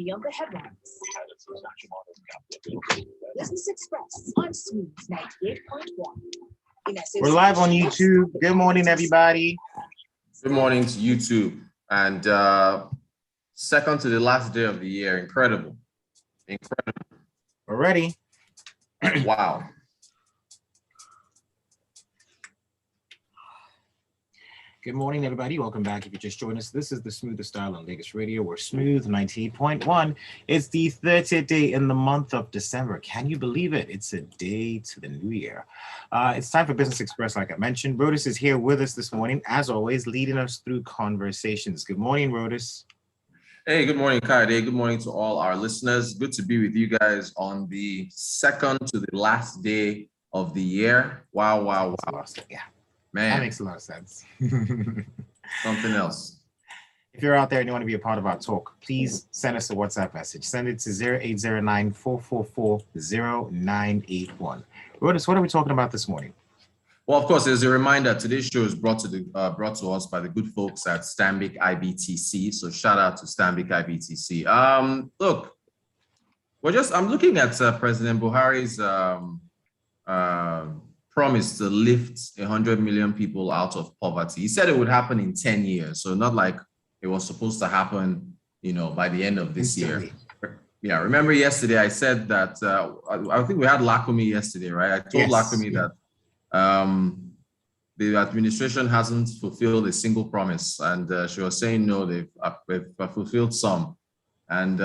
beyond the headlines. Business Express on Smooth 98.1. We're live on YouTube. Good morning, everybody. Good morning to YouTube. And second to the last day of the year. Incredible. We're ready. Wow. Good morning, everybody. Welcome back. If you just joined us, this is the Smoothest Style on Lagos Radio. We're Smooth 98.1. It's the 30th day in the month of December. Can you believe it? It's a day to the new year. It's time for Business Express, like I mentioned. Rotus is here with us this morning, as always, leading us through conversations. Good morning, Rotus. Hey, good morning, Kayode. Good morning to all our listeners. Good to be with you guys on the second to the last day of the year. Wow, wow, wow. Yeah. Man, that makes a lot of sense. Something else. If you're out there and you want to be a part of our talk, please send us a WhatsApp message. Send it to 0809-444-0981. Rotus, what are we talking about this morning? Well, of course, as a reminder, today's show is brought to us by the good folks at Stanbic IBTC. So shout out to Stanbic IBTC. Look, I'm looking at President Buhari's promise to lift 100 million people out of poverty. He said it would happen in 10 years. So not like it was supposed to happen, by the end of this year. Yeah, remember yesterday I said that, I think we had Lakunmi yesterday, right? I told Lakunmi that the administration hasn't fulfilled a single promise. And she was saying, no, they've fulfilled some. And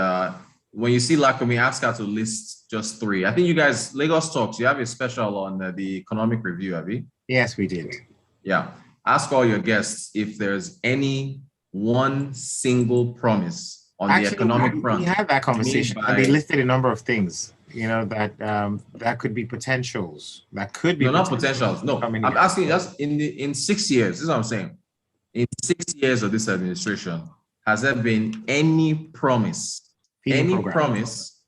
when you see Lakunmi, ask her to list just three. I think you guys, Lagos Talks, you have a special on the economic review, have you? Yes, we did. Yeah. Ask all your guests if there's any one single promise on the economic front. We had that conversation, and they listed a number of things, that could be potentials. That could be not potentials. No, I'm asking just in 6 years. This is what I'm saying. In 6 years of this administration, has there been any promise? Promise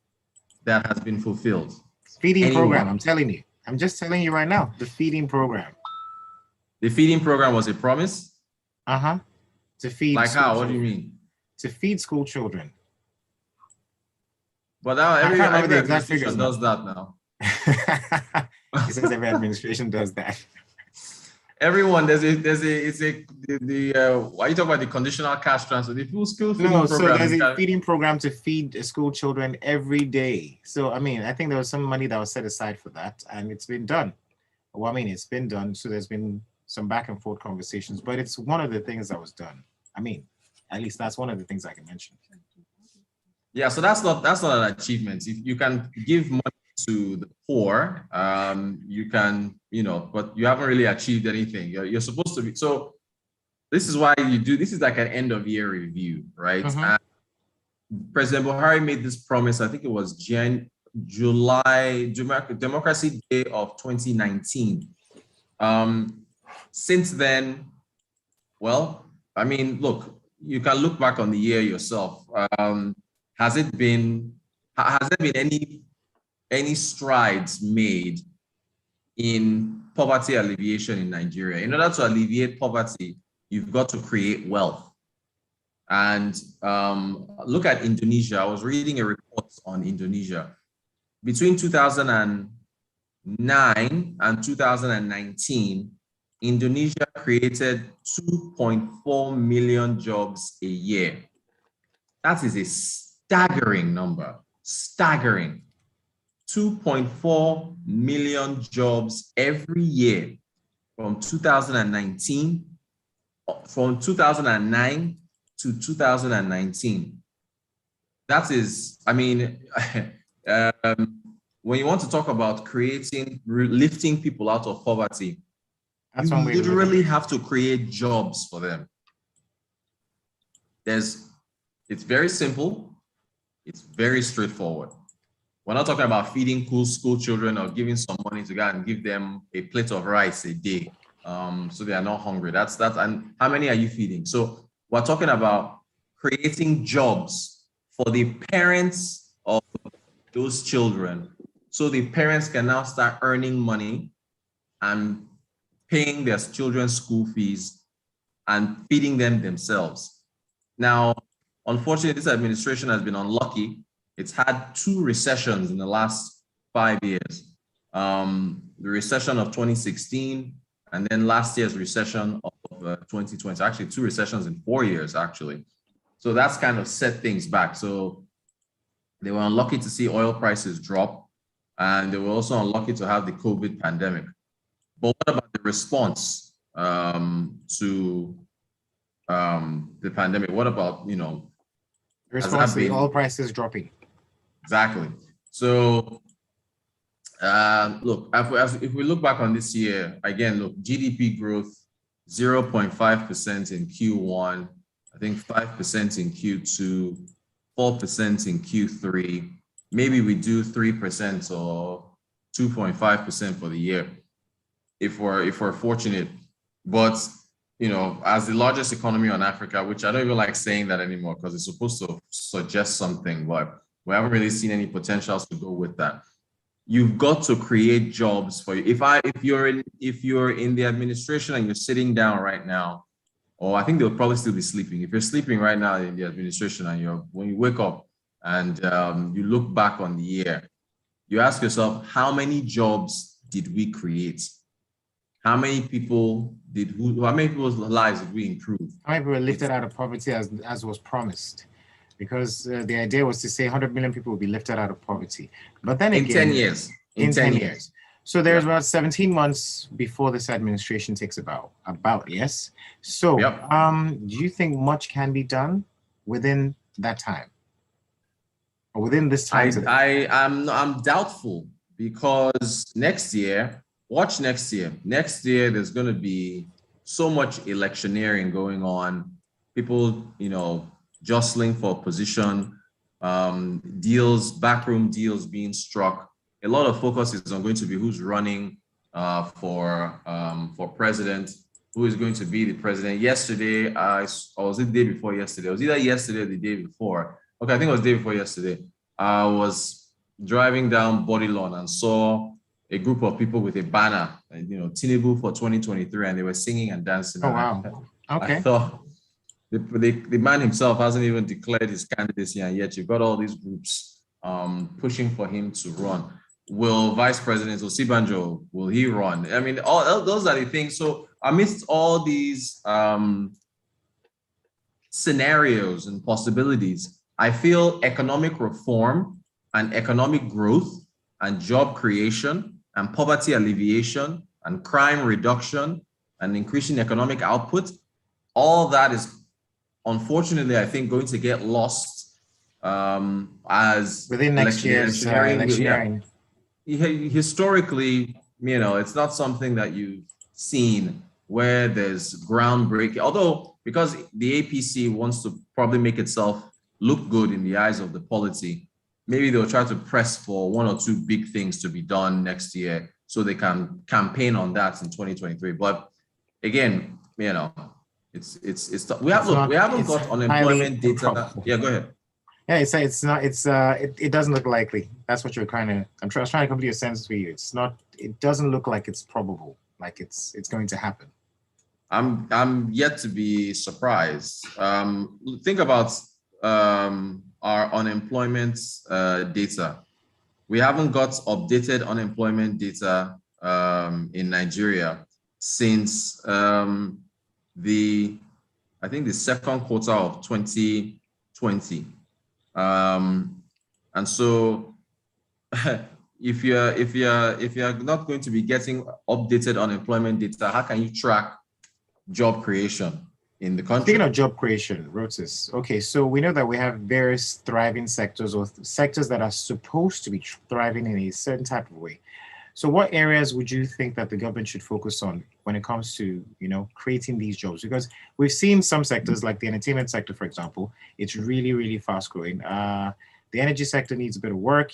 that has been fulfilled? Feeding program, I'm telling you. I'm just telling you right now, the feeding program. The feeding program was a promise? Uh-huh. To feed. Like how? What do you mean? To feed school children. But now every administration does that now. He says every administration does that. Everyone, why are you talking about the conditional cash transfer? The full school feeding program. So there's a feeding program to feed school children every day. So, I think there was some money that was set aside for that, and it's been done. Well, it's been done. So there's been some back and forth conversations, but it's one of the things that was done. At least that's one of the things I can mention. Yeah, so that's not an achievement. If you can give money to the poor, you can, but you haven't really achieved anything. You're supposed to be. So this is why this is like an end of year review, right? Mm-hmm. And President Buhari made this promise, I think it was July, Democracy Day of 2019. Since then, look, you can look back on the year yourself. Has there been any strides made in poverty alleviation in Nigeria? In order to alleviate poverty, you've got to create wealth. And look at Indonesia. I was reading a report on Indonesia. Between 2009 and 2019, Indonesia created 2.4 million jobs a year. That is a staggering number. Staggering. 2.4 million jobs every year from 2009 to 2019. That is, when you want to talk about lifting people out of poverty, you literally have to create jobs for them. It's very simple. It's very straightforward. We're not talking about feeding school children or giving some money to go and give them a plate of rice a day, so they are not hungry. That's and how many are you feeding? So we're talking about creating jobs for the parents of those children, so the parents can now start earning money and paying their children's school fees and feeding them themselves. Now, unfortunately, this administration has been unlucky. It's had 2 recessions in the last 5 years. The recession of 2016, and then last year's recession of 2020. Actually, 2 recessions in 4 years, actually. So that's kind of set things back. So they were unlucky to see oil prices drop, and they were also unlucky to have the COVID pandemic. But what about the response to the pandemic? What about, Response to the oil prices dropping. Exactly. So, look, if we look back on this year, again, look, GDP growth, 0.5% in Q1, I think 5% in Q2, 4% in Q3. Maybe we do 3% or 2.5% for the year, if we're fortunate. But as the largest economy on Africa, which I don't even like saying that anymore because it's supposed to suggest something, but we haven't really seen any potentials to go with that. You've got to create jobs for you. If you're in the administration and you're sitting down right now, or I think they'll probably still be sleeping. If you're sleeping right now in the administration and when you wake up and you look back on the year, you ask yourself, how many jobs did we create? How many people's lives did we improve? How many people were lifted out of poverty as was promised? Because the idea was to say 100 million people will be lifted out of poverty. But then again, 10 years. In 10 years. So there's about 17 months before this administration takes about, yes? So do you think much can be done within that time? Or within this time? I'm doubtful, because next year, next year, there's going to be so much electioneering going on. People, jostling for position, backroom deals being struck. A lot of focus is going to be who's running for president, who is going to be the president. Yesterday, or was it the day before yesterday? It was either yesterday or the day before. Okay, I think it was the day before yesterday. I was driving down Body Lawn and saw a group of people with a banner, Tinubu for 2023, and they were singing and dancing. Oh, wow. Okay. I thought the man himself hasn't even declared his candidacy, and yet you've got all these groups pushing for him to run. Will Vice President Osibanjo, will he run? I mean, all those are the things. So amidst all these scenarios and possibilities, I feel economic reform and economic growth and job creation and poverty alleviation and crime reduction and increasing economic output, all that is unfortunately, I think, going to get lost as within next year's electioneering. Historically, it's not something that you've seen where there's groundbreaking, although because the APC wants to probably make itself look good in the eyes of the polity, maybe they'll try to press for 1 or 2 big things to be done next year so they can campaign on that in 2023. But again, we haven't got unemployment data. Improbable. Yeah, go ahead. Yeah, it doesn't look likely. That's what you're I was trying to come to your sense for you. It doesn't look like it's probable, like it's going to happen. I'm yet to be surprised. Think about our unemployment data. We haven't got updated unemployment data in Nigeria since the second quarter of 2020. And so if you're not going to be getting updated unemployment data, how can you track job creation in the country? Speaking of job creation, Rotus, okay, so we know that we have various thriving sectors or sectors that are supposed to be thriving in a certain type of way. So what areas would you think that the government should focus on when it comes to, creating these jobs? Because we've seen some sectors like the entertainment sector, for example, it's really, really fast growing. The energy sector needs a bit of work,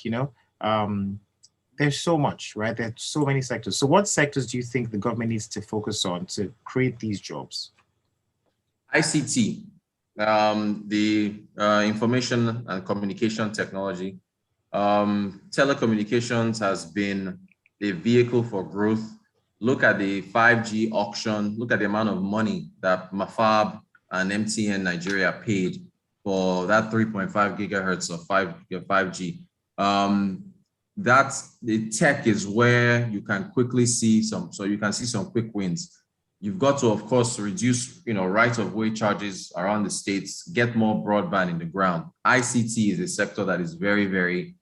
there's so much, right? There's so many sectors. So what sectors do you think the government needs to focus on to create these jobs? ICT, the information and communication technology. Telecommunications has been a vehicle for growth. Look at the 5G auction. Look at the amount of money that Mafab and MTN Nigeria paid for that 3.5 gigahertz of 5G. That's the tech is where you can quickly see some quick wins. You've got to, of course, reduce, right-of-way charges around the states, get more broadband in the ground. ICT is a sector that is very, very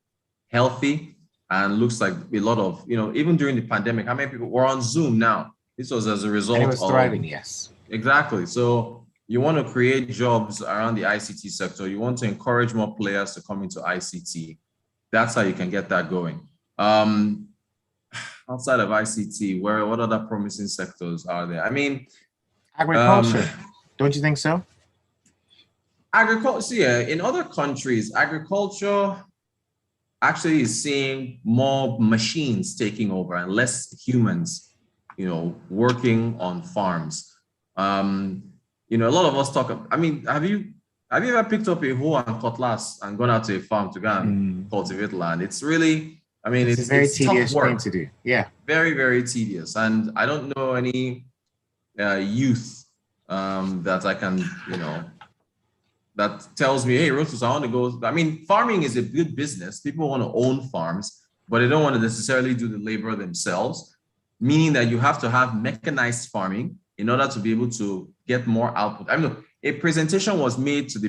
healthy and looks like a lot of, even during the pandemic, how many people were on Zoom now? This was as a result and it was thriving, yes. Exactly. So you want to create jobs around the ICT sector. You want to encourage more players to come into ICT. That's how you can get that going. Outside of ICT, what other promising sectors are there? I mean, agriculture. Don't you think so? Agriculture, yeah. In other countries, agriculture actually is seeing more machines taking over and less humans, working on farms. A lot of us talk. I mean, have you ever picked up a hoe and cutlass and gone out to a farm to go and cultivate land? It's really, it's a very tedious tough work. thing to do. Yeah. Very, very tedious. And I don't know any youth that I can, that tells me, hey, Rotus, I want to go. I mean, farming is a good business. People want to own farms, but they don't want to necessarily do the labor themselves, meaning that you have to have mechanized farming in order to be able to get more output. I mean, a presentation was made to the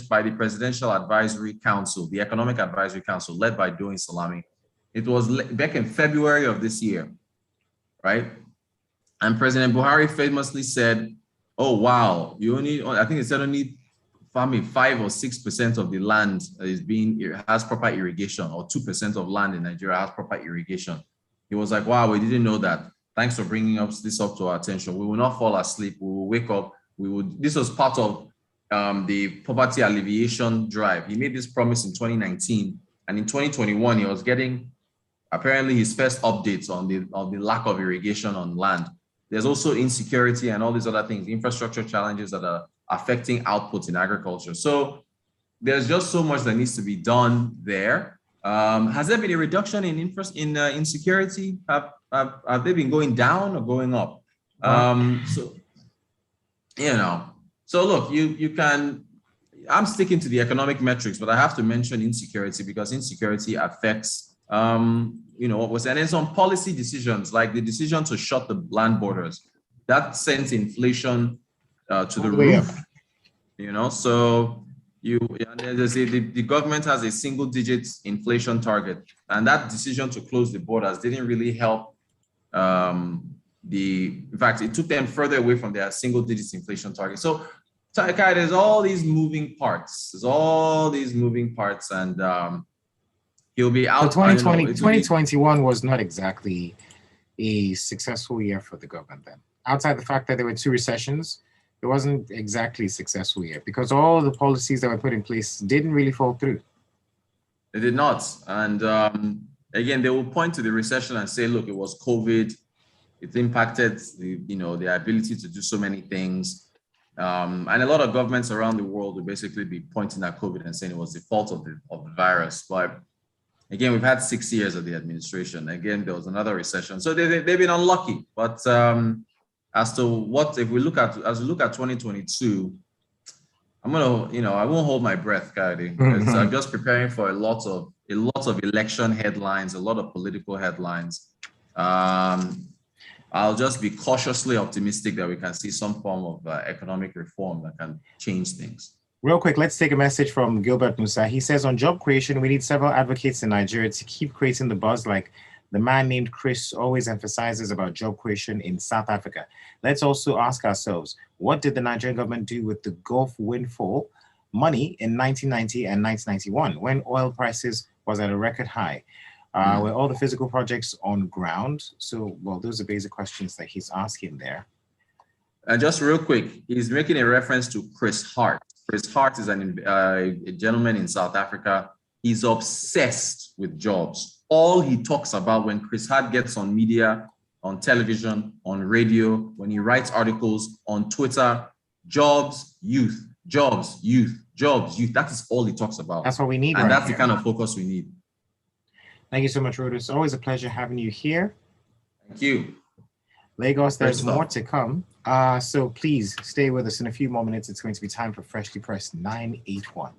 by the Presidential Advisory Council, the Economic Advisory Council, led by Doing Salami. It was back in February of this year, right? And President Buhari famously said, oh, wow, I think he said only farming 5 or 6% of the land has proper irrigation, or 2% of land in Nigeria has proper irrigation. He was like, wow, we didn't know that. Thanks for bringing this up to our attention. We will not fall asleep. We will wake up. This was part of the poverty alleviation drive. He made this promise in 2019. And in 2021, he was getting apparently his first updates on the lack of irrigation on land. There's also insecurity and all these other things, infrastructure challenges that are affecting output in agriculture. So there's just so much that needs to be done there. Has there been a reduction in insecurity? Have they been going down or going up? So look, you can, I'm sticking to the economic metrics, but I have to mention insecurity because insecurity affects, what was, and then some policy decisions, like the decision to shut the land borders, that sent inflation to the roof, so the government has a single-digit inflation target, and that decision to close the borders didn't really help. In fact, it took them further away from their single-digit inflation target. So, there's all these moving parts. And he'll be out. So 2021 was not exactly a successful year for the government then. Outside the fact that there were 2 recessions, it wasn't exactly a successful year because all the policies that were put in place didn't really fall through. They did not. And again, they will point to the recession and say, look, it was COVID. It impacted the ability to do so many things. And a lot of governments around the world will basically be pointing at COVID and saying it was the fault of the virus. But again, we've had 6 years of the administration. Again, there was another recession. So they've been unlucky. But as to what, as we look at 2022, I'm gonna, I won't hold my breath, Kayode, because I'm just preparing for a lot of election headlines, a lot of political headlines. I'll just be cautiously optimistic that we can see some form of economic reform that can change things. Real quick, let's take a message from Gilbert Musa. He says, on job creation, we need several advocates in Nigeria to keep creating the buzz like the man named Chris always emphasizes about job creation in South Africa. Let's also ask ourselves, what did the Nigerian government do with the Gulf windfall money in 1990 and 1991 when oil prices was at a record high? Were all the physical projects on ground? So, well, those are basic questions that he's asking there. And just real quick, he's making a reference to Chris Hart. Chris Hart is a gentleman in South Africa. He's obsessed with jobs. All he talks about when Chris Hart gets on media, on television, on radio, when he writes articles on Twitter, jobs, youth, jobs, youth, jobs, youth. That is all he talks about. That's what we need. And that's the kind of focus we need. Thank you so much, Rotus. Always a pleasure having you here. Thank you. Lagos, there's stuff. more to come. So please stay with us in a few more minutes. It's going to be time for Freshly Pressed 981.